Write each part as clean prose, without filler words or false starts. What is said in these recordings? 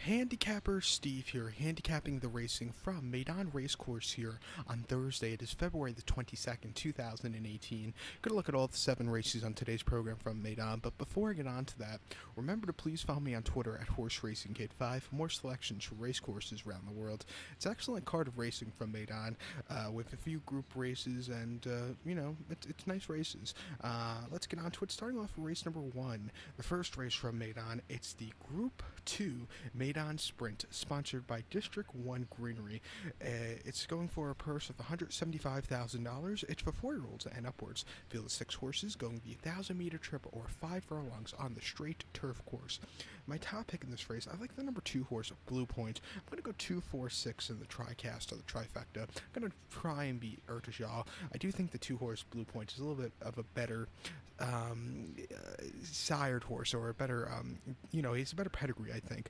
Handicapper Steve here, handicapping the racing from Meydan Racecourse here on Thursday. It is February the 22nd, 2018. Gonna look at all the 7 races on today's program from Meydan, but before I get on to that, remember to please follow me on Twitter at HorseRacingKid5 for more selections for race courses around the world. It's an excellent card of racing from Meydan with a few group races and, it's nice races. Let's get on to it, starting off with race number 1. The first race from Meydan, it's the Group 2 Meydan Sprint, sponsored by District 1 Greenery. It's going for a purse of $175,000. It's for 4-year-olds and upwards. Field of 6 horses going the 1,000-meter trip or 5 furlongs on the straight turf course. My top pick in this race, I like the number 2 horse, Blue Point. I'm going to go 2, 4, 6 in the tricast or the trifecta. I'm going to try and beat Urtajal. I do think the 2 horse Blue Point is a little bit of a better sired horse, or a better, he's a better pedigree, I think.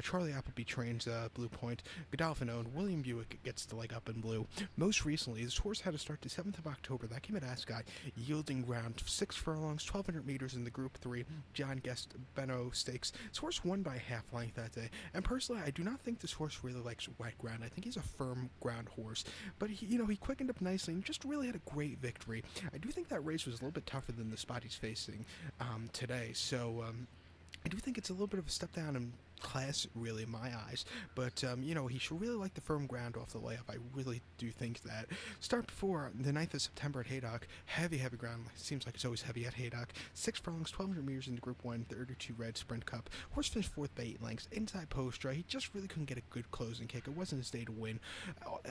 Charlie Appleby trains Blue Point. Godolphin owned. William Buick gets the leg up in blue. Most recently, this horse had to start the 7th of October. That came at Ascot, yielding ground 6 furlongs, 1,200 meters in the Group 3 John Guest Benno Stakes. This horse won by half length that day. And personally, I do not think this horse really likes wet ground. I think he's a firm ground horse. But he quickened up nicely and just really had a great victory. I do think that race was a little bit tougher than the spot he's facing today. So I do think it's a little bit of a step down in class, really, in my eyes, but he should really like the firm ground off the layup. I really do think that. Start before the 9th of September at Haydock. Heavy ground. Seems like it's always heavy at Haydock. 6 furlongs, 1,200 meters in the Group 1 32 Red Sprint Cup. Horse finished 4th by 8 lengths. Inside post draw. He just really couldn't get a good closing kick. It wasn't his day to win.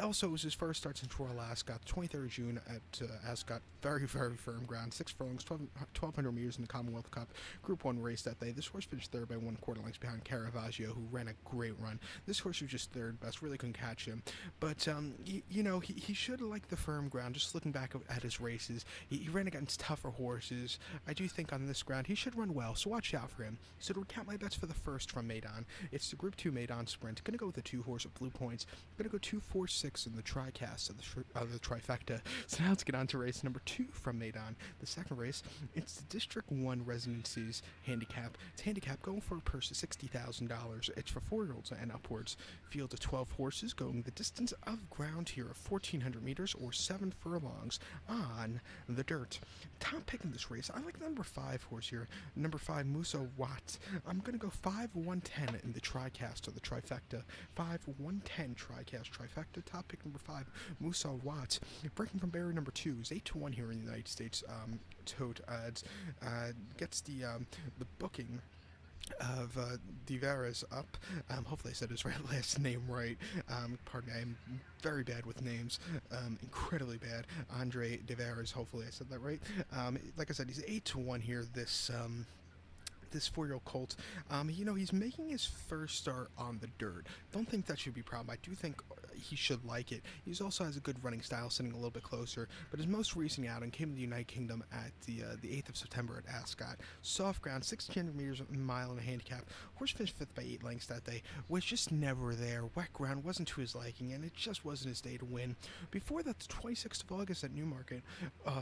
Also, it was his first start since Royal Ascot, 23rd of June at Ascot. Very, very firm ground. 6 furlongs, 1,200 meters in the Commonwealth Cup. Group 1 race that day. This horse finished 3rd by 1/4 lengths behind Caravaggio, who ran a great run. This horse was just 3rd best, really couldn't catch him. But, he should have liked the firm ground. Just looking back at his races, he ran against tougher horses. I do think on this ground he should run well, so watch out for him. So to recap my bets for the first from Meydan, it's the Group 2 Meydan Sprint. Gonna go with the 2 horse at Blue Points. Gonna go 2, 4, 6 in the tricast of the trifecta. So now let's get on to race number 2 from Meydan. The second race, it's the District 1 Residencies Handicap. It's handicap going for a purse of $60,000. It's for 4-year-olds and upwards. Field of 12 horses going the distance of ground here of 1,400 meters or 7 furlongs on the dirt. Top pick in this race, I like the number 5 horse here. Number 5, Musa Watts. I'm going to go 5, 110 in the tricast or the trifecta. 5, 110 tricast trifecta. Top pick number 5, Musa Watts. Breaking from barrier number 2 is 8 to 1 here in the United States. Tote odds gets the booking of Deveras up. Hopefully I said his last name right. Pardon me, I'm very bad with names. Incredibly bad. Andre Deveras, hopefully I said that right. Like I said, he's 8 to 1 here, this 4-year-old colt. He's making his first start on the dirt. Don't think that should be a problem. I do think he should like it. He also has a good running style, sitting a little bit closer, but his most recent outing came to the United Kingdom at the 8th of September at Ascot. Soft ground, 1,600 meters, a mile and a handicap. Horse finished 5th by 8 lengths that day. Was just never there. Wet ground wasn't to his liking, and it just wasn't his day to win. Before that, the 26th of August at Newmarket,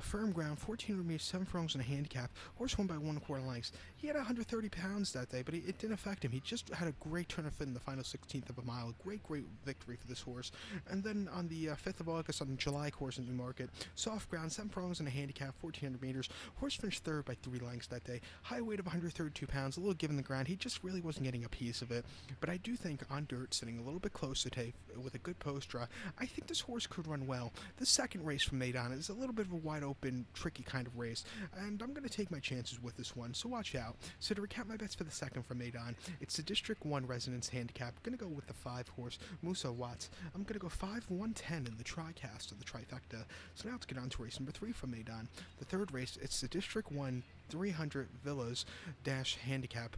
firm ground, 1,400 meters, 7 furlongs and a handicap. Horse won by 1/4 lengths. He had 130 pounds that day, but it didn't affect him. He just had a great turn of foot in the final 16th of a mile. A great victory for this horse. And then on the 5th of August on the July course in Newmarket, soft ground, 7 furlongs and a handicap, 1,400 meters. Horse finished 3rd by 3 lengths that day. High weight of 132 pounds, a little given the ground. He just really wasn't getting a piece of it. But I do think on dirt, sitting a little bit closer to with a good post draw, I think this horse could run well. The second race from Meydan is a little bit of a wide open, tricky kind of race, and I'm going to take my chances with this one, so watch out. So to recap my bets for the second from Meydan, it's the District 1 Residence Handicap. I'm going to go with the 5 horse, Musa Watts. I'm going to go 5, 110 in the tricast of the trifecta. So now let's get on to race number 3 from Meydan. The third race, it's the District 1 300 Villas Dash Handicap.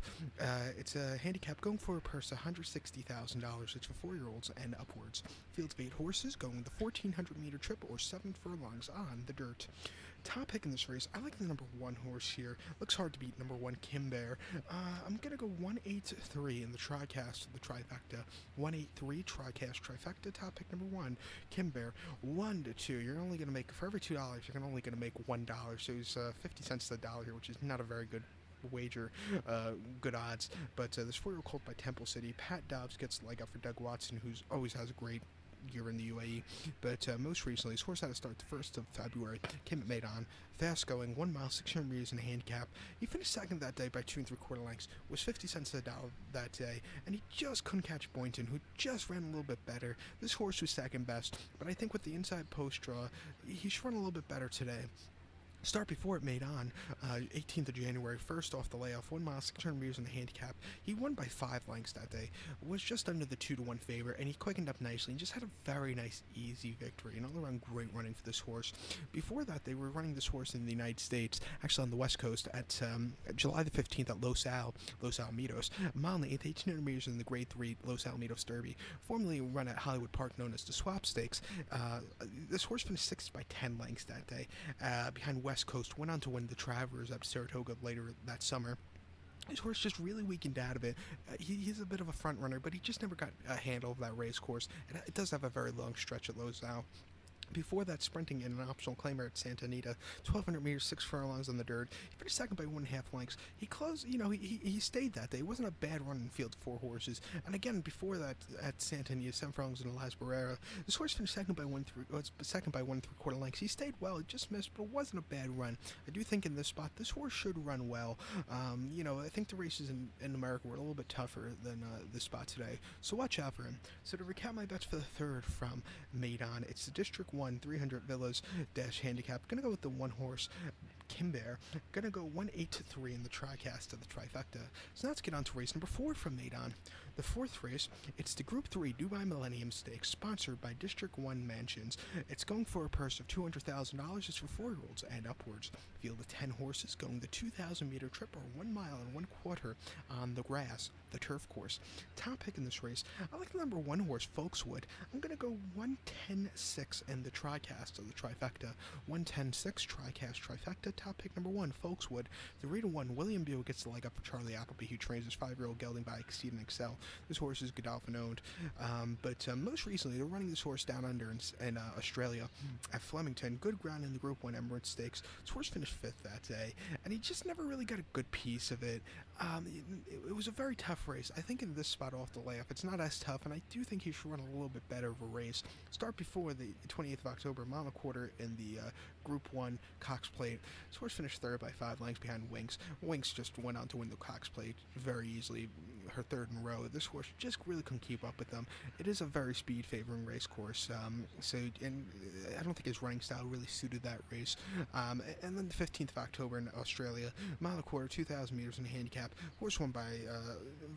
It's a handicap going for a purse of $160,000. It's for 4-year-olds and upwards. Field of 8 horses going the 1,400 meter trip or 7 furlongs on the dirt. Top pick in this race, I like the number 1 horse here. Looks hard to beat number 1 Kimbear. I'm going to go 183 in the tricast of the trifecta. 183 tricast trifecta. Top pick number 1 Kimbear. 1 to 2. You're only going to make, for every $2, you're only going to make $1. So it's 50 cents to the dollar here, which is not a very good wager good odds. But this 4-year-old colt by Temple City, Pat Dobbs gets the leg up for Doug Watson, who's always has a great year in the UAE. But most recently, his horse had to start the 1st of February, came at Meydan, fast going, 1 mile, 600 meters in a handicap. He finished second that day by 2 3/4 lengths, was 50 cents a dollar that day, and he just couldn't catch Boynton, who just ran a little bit better. This horse was second best, but I think with the inside post draw, he should run a little bit better today. Start before it made on 18th of January, first off the layoff, 1 mile, 600 meters in the handicap. He won by 5 lengths that day, was just under the 2-1 favor, and he quickened up nicely and just had a very nice, easy victory. An all-around great running for this horse. Before that, they were running this horse in the United States, actually on the West Coast, at July the 15th at Los Alamitos, a mile and 8, 1800 meters in the Grade 3 Los Alamitos Derby, formerly run at Hollywood Park, known as the Swap Stakes. This horse finished 6th by 10 lengths that day, behind West Coast, went on to win the Travers at Saratoga later that summer. His horse just really weakened out of it. He's a bit of a front runner, but he just never got a handle of that race course. It does have a very long stretch at Los Al. Before that, sprinting in an optional claimer at Santa Anita, 1,200 meters, 6 furlongs on the dirt. He finished second by 1.5 lengths. He closed, he stayed that day. It wasn't a bad run in field, 4 horses. And again, before that, at Santa Anita, 7 furlongs in Las Barrera, this horse finished second by 1 3/4 lengths. He stayed well. He just missed, but it wasn't a bad run. I do think in this spot, this horse should run well. I think the races in America were a little bit tougher than this spot today, so watch out for him. So to recap my bets for the third from Meydan, it's the District 1 300 Villas dash handicap. Gonna go with the 1 horse Kimber. Gonna go 1-8-3 in the TriCast of the trifecta. So now let's get on to race number 4 from Meydan. The 4th race, it's the Group 3 Dubai Millennium Stakes, sponsored by District 1 Mansions. It's going for a purse of $200,000. It's for 4-year-olds and upwards. Field of 10 horses going the 2,000-meter trip, or 1 mile and 1/4 on the grass, the turf course. Top pick in this race, I like the number 1 horse, Folkswood. I'm going to go 1-10-6 in the TriCast of the trifecta. 1-10-6 TriCast trifecta. Top pick number 1, Folkswood. 3-1, William Buick gets the leg up for Charlie Appleby, who trains his 5-year-old gelding by Exceed and Excel. This horse is Godolphin owned, but most recently they're running this horse down under in Australia at Flemington. Good ground in the Group 1 Emirates Stakes. This horse finished 5th that day, and he just never really got a good piece of it. It was a very tough race. I think in this spot off the layoff, it's not as tough, and I do think he should run a little bit better of a race. Start before the 28th of October, mile and a quarter in the Group 1 Cox Plate. This horse finished 3rd by 5 lengths behind Winks. Winks just went on to win the Cox Plate very easily, her 3rd in a row. This horse just really couldn't keep up with them. It is a very speed-favoring race course, and I don't think his running style really suited that race. And then the 15th of October in Australia, mile and a quarter, 2,000 meters in a handicap. Horse won by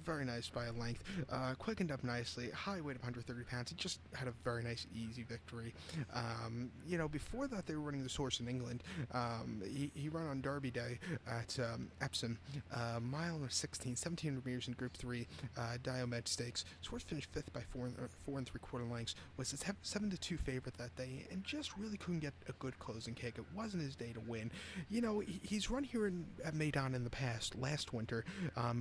very nice by a length. Quickened up nicely. High weight of 130 pounds. It just had a very nice, easy victory. Before that, they were running this horse in England. He ran on Derby Day at Epsom, mile and 1700 meters in Group 3 Diomed Stakes. His horse finished 5th by 4 3/4 lengths. Was a 7-2 favorite that day, and just really couldn't get a good closing kick. It wasn't his day to win. He's run here at Meydan in the past. Last winter,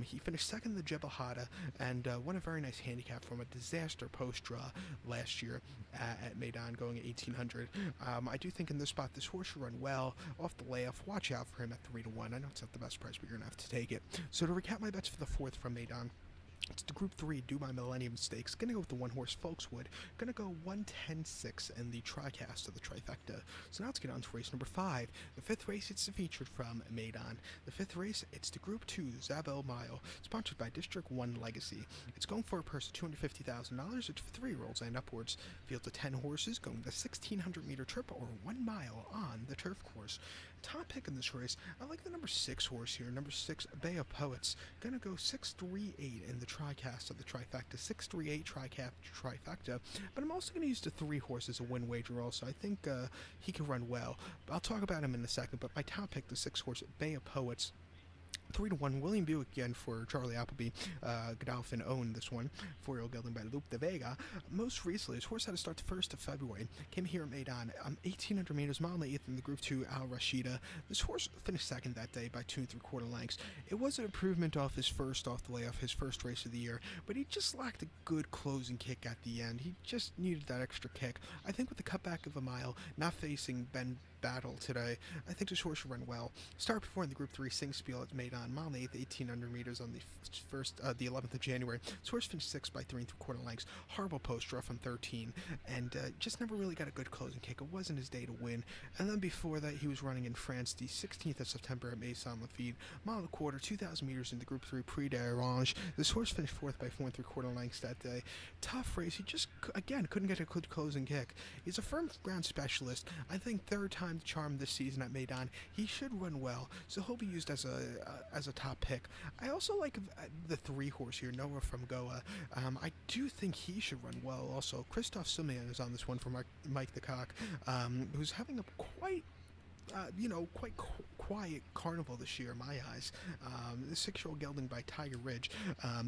he finished 2nd in the Jebel Hada and won a very nice handicap from a disaster post draw last year at Meydan, going at 1800. I do think in this spot this horse should run well off the layoff. Watch out for him at 3-1. I know it's not the best price, but you're gonna have to take it. So to recap my bets for the 4th from Meydan, it's the Group 3 Dubai Millennium Stakes. Gonna go with the 1 horse Folkswood. Gonna go 1-10-6 in the TriCast of the trifecta. So now let's get on to race number 5. The 5th race, it's the featured from Meydan. The 5th race, it's the Group 2 Zabeel Mile, sponsored by District 1 Legacy. It's going for a purse of $250,000. It's for 3-year-olds and upwards. Field of 10 horses going the 1,600-meter trip, or 1 mile on the turf course. Top pick in this race, I like the number 6 horse here, number 6, Bay of Poets. Gonna go 6-3-8 in the TriCast of the trifecta, 6-3-8 TriCast trifecta, but I'm also gonna use the 3 horse as a win wager also. I think he can run well. I'll talk about him in a second, but my top pick, the 6 horse, Bay of Poets. 3-1, William Buick again for Charlie Appleby. Godolphin owned this one. 4-year-old gelding by Luke de Vega. Most recently, his horse had to start the 1st of February. Came here at Meydan, 1,800 meters, mile and 8 in the Group 2 Al Rashida. This horse finished 2nd that day by 2 3/4 lengths. It was an improvement off his first off the layoff, his first race of the year, but he just lacked a good closing kick at the end. He just needed that extra kick. I think with the cutback of a mile, not facing Ben battle today. I think this horse should run well. Start before in the Group 3 Sing Spiel at Meydan, mile and 8th, 1800 meters on the 11th of January. This horse finished 6th by 3 3/4 lengths. Horrible post rough on 13, and just never really got a good closing kick. It wasn't his day to win. And then before that, he was running in France the 16th of September at Maison Lafitte, mile and a quarter, 2,000 meters in the Group 3 Prix d'Orange. This horse finished 4th by 4 3/4 lengths that day. Tough race. He just, again, couldn't get a good closing kick. He's a firm ground specialist. I think third time the charm this season at Meydan. He should run well, so he'll be used as a top pick. I also like the 3 horse here, Noah from Goa. I do think he should run well also. Christophe Simeon is on this one for Mike the Cock, who's having a quite quiet carnival this year in my eyes. The 6-year-old gelding by Tiger Ridge.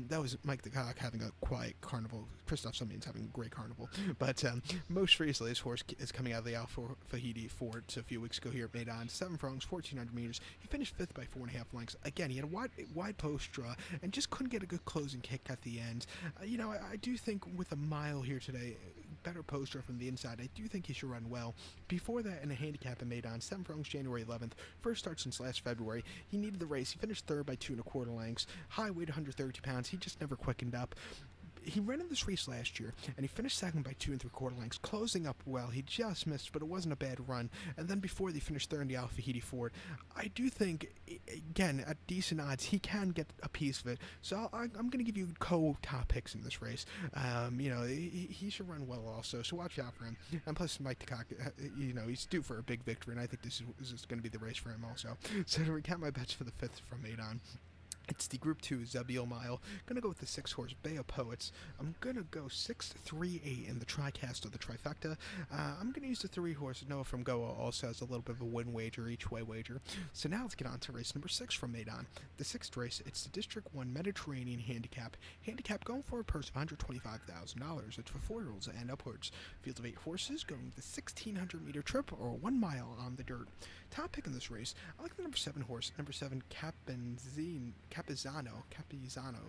That was Mike the Cock having a quiet carnival. Christoph Simeon's having a great carnival. But most recently, this horse is coming out of the Al Fahidi Fort a few weeks ago here at Meydan. 7 furlongs, 1,400 meters. He finished 5th by 4.5 lengths. Again, he had a wide post draw and just couldn't get a good closing kick at the end. I do think with a mile here today, better post draw from the inside, I do think he should run well. Before that, in a handicap at Meydan, 7 furlongs, January 11th, first start since last February. He needed the race. He finished 3rd by 2 1/4 lengths. High weight, 130 pounds. He just never quickened up. He ran in this race last year, and he finished 2nd by 2 3/4 lengths, closing up well. He just missed, but it wasn't a bad run. And then before they finished 3rd in the Al Fahidi Ford, I do think, again, at decent odds, he can get a piece of it. So I'm going to give you top picks in this race. He should run well also, so watch out for him. And plus, Mike the Cock, he's due for a big victory, and I think this is going to be the race for him also. So to recap my bets for the 5th from Meydan, it's the Group 2 Zabeel mile. Gonna go with the 6 horse Bay of Poets. I'm gonna go 6, 3, 8 in the tricast or the trifecta. I'm gonna use the 3 horse Noah from Goa also has a little bit of a win wager, each way wager. So now let's get on to race number 6 from Meydan. The 6th race, it's the District 1 Mediterranean Handicap. Handicap going for a purse of $125,000. It's for 4-year-olds and upwards. Field of 8 horses going the 1,600 meter trip or 1 mile on the dirt. Top pick in this race, I like the number 7 horse, number 7 Capizano,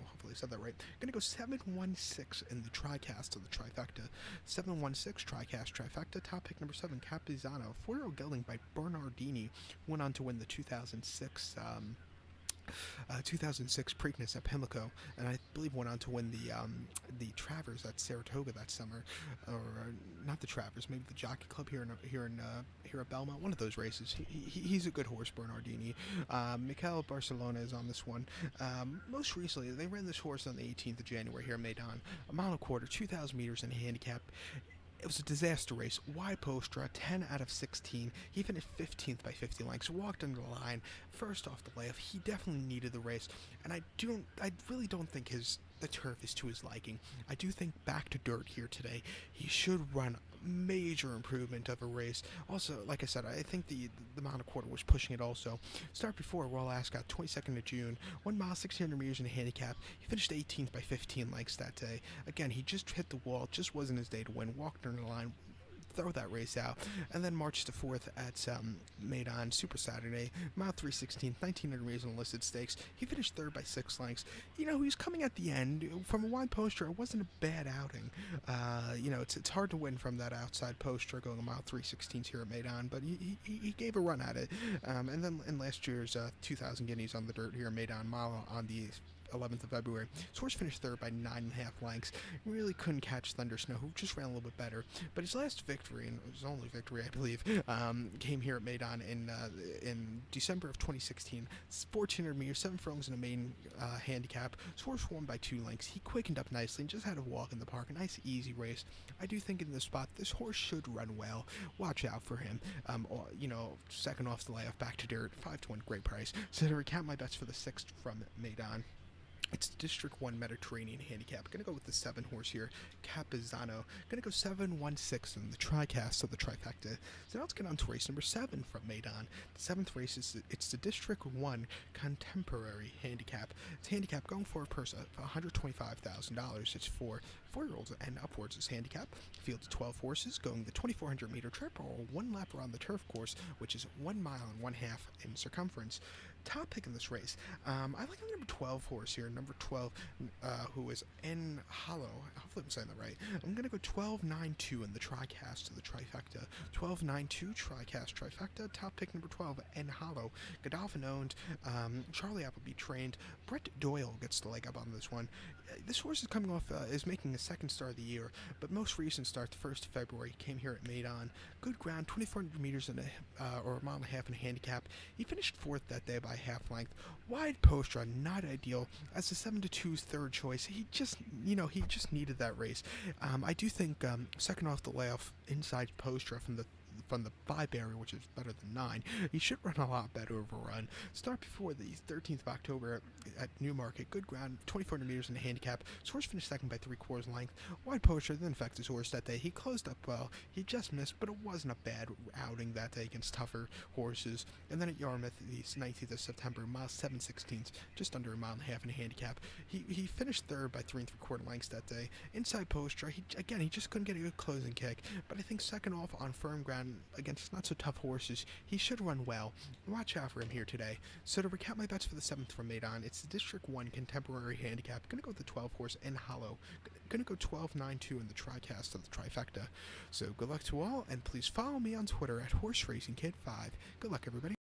hopefully I said that right. Gonna go 7-1-6 in the tricast of the trifecta. 7-1-6 tricast trifecta. Top pick number 7 Capizano, 4-year-old gelding by Bernardini, went on to win the 2006 Preakness at Pimlico, and I believe went on to win the Travers at Saratoga that summer, or not the Travers, maybe the Jockey Club here at Belmont. One of those races. He's a good horse, Bernardini. Mikel Barcelona is on this one. Most recently, they ran this horse on the 18th of January here in Meydan, a mile and a quarter, 2,000 meters in a handicap. It was a disaster race. Wide post draw, 10 out of 16. He finished 15th by 50 lengths. Walked under the line. First off the layoff. He definitely needed the race, and I really don't think the turf is to his liking. I do think back to dirt here today. He should run major improvement of a race. Also, like I said, I think the mile and a quarter was pushing it also. Start before Royal Ascot, 22nd of June, 1 mile, 1,600 meters in a handicap. He finished 18th by 15 lengths that day. Again, he just hit the wall. Just wasn't his day to win. Walked under the line. Throw that race out, and then March the 4th at Meydan Super Saturday, mile 3/16, 1,900 meters in listed stakes. He finished 3rd by 6 lengths. He was coming at the end from a wide poster. It wasn't a bad outing. It's hard to win from that outside poster going a mile 3/16 here at Meydan, but he gave a run at it. And then in last year's 2,000 guineas on the dirt here at Meydan, mile on the 11th of February. His horse finished 3rd by 9.5 lengths. Really couldn't catch Thunder Snow, who just ran a little bit better. But his last victory, and his only victory, I believe, came here at Meydan in December of 2016. 1,400 meters, 7 furlongs in a main handicap. His horse won by 2 lengths. He quickened up nicely and just had a walk in the park. A nice, easy race. I do think in this spot, this horse should run well. Watch out for him. Second off the layoff, back to dirt, 5-1, great price. So to recap my bets for the 6th from Meydan, it's the District 1 Mediterranean Handicap. Gonna go with the 7 horse here, Capizano. Gonna go 7-1-6 in the tricast of the trifecta. So now let's get on to race number 7 from Meydan. The 7th race it's the District 1 Contemporary Handicap. It's handicap going for a purse of $125,000. It's for 4-year-olds and upwards is handicap. Field of 12 horses going the 2,400 meter trip or 1 lap around the turf course, which is 1 mile and 1/2 in circumference. Top pick in this race. I like the number 12 horse here, number 12, who is in Hollow. Hopefully I'm saying that right. I'm going to go 12-9-2 in the TriCast to the trifecta. 12-9-2 TriCast trifecta. Top pick number 12, in Hollow. Godolphin owned. Charlie Appleby trained. Brett Doyle gets the leg up on this one. This horse is coming off, is making a second start of the year, but most recent start, the 1st of February, came here at Meydan. Good ground, 2,400 meters in or a mile and a half in a handicap. He finished 4th that day by half length. Wide post run, not ideal. As the 7-2's third choice, he just needed that race. I do think second off the layoff inside post run from the 5 barrier, which is better than 9, he should run a lot better of a run. Start before the 13th of October at Newmarket. Good ground, 2,400 meters in the handicap. His horse finished second by 3/4 length. Wide poster didn't affect his horse that day. He closed up well. He just missed, but it wasn't a bad outing that day against tougher horses. And then at Yarmouth, the 19th of September, mile 7/16, just under a mile and a half in a handicap. He finished third by 3 3/4 lengths that day. Inside poster, he just couldn't get a good closing kick. But I think second off on firm ground against not so tough horses, he should run well. Watch out for him here today. So to recap my bets for the 7th from Meydan, it's the District 1 Contemporary Handicap. Gonna go with the 12 horse in Hollow. Gonna go 12-9-2 in the TriCast of the trifecta. So good luck to all, and please follow me on Twitter at HorseRacingKid5. Good luck, everybody.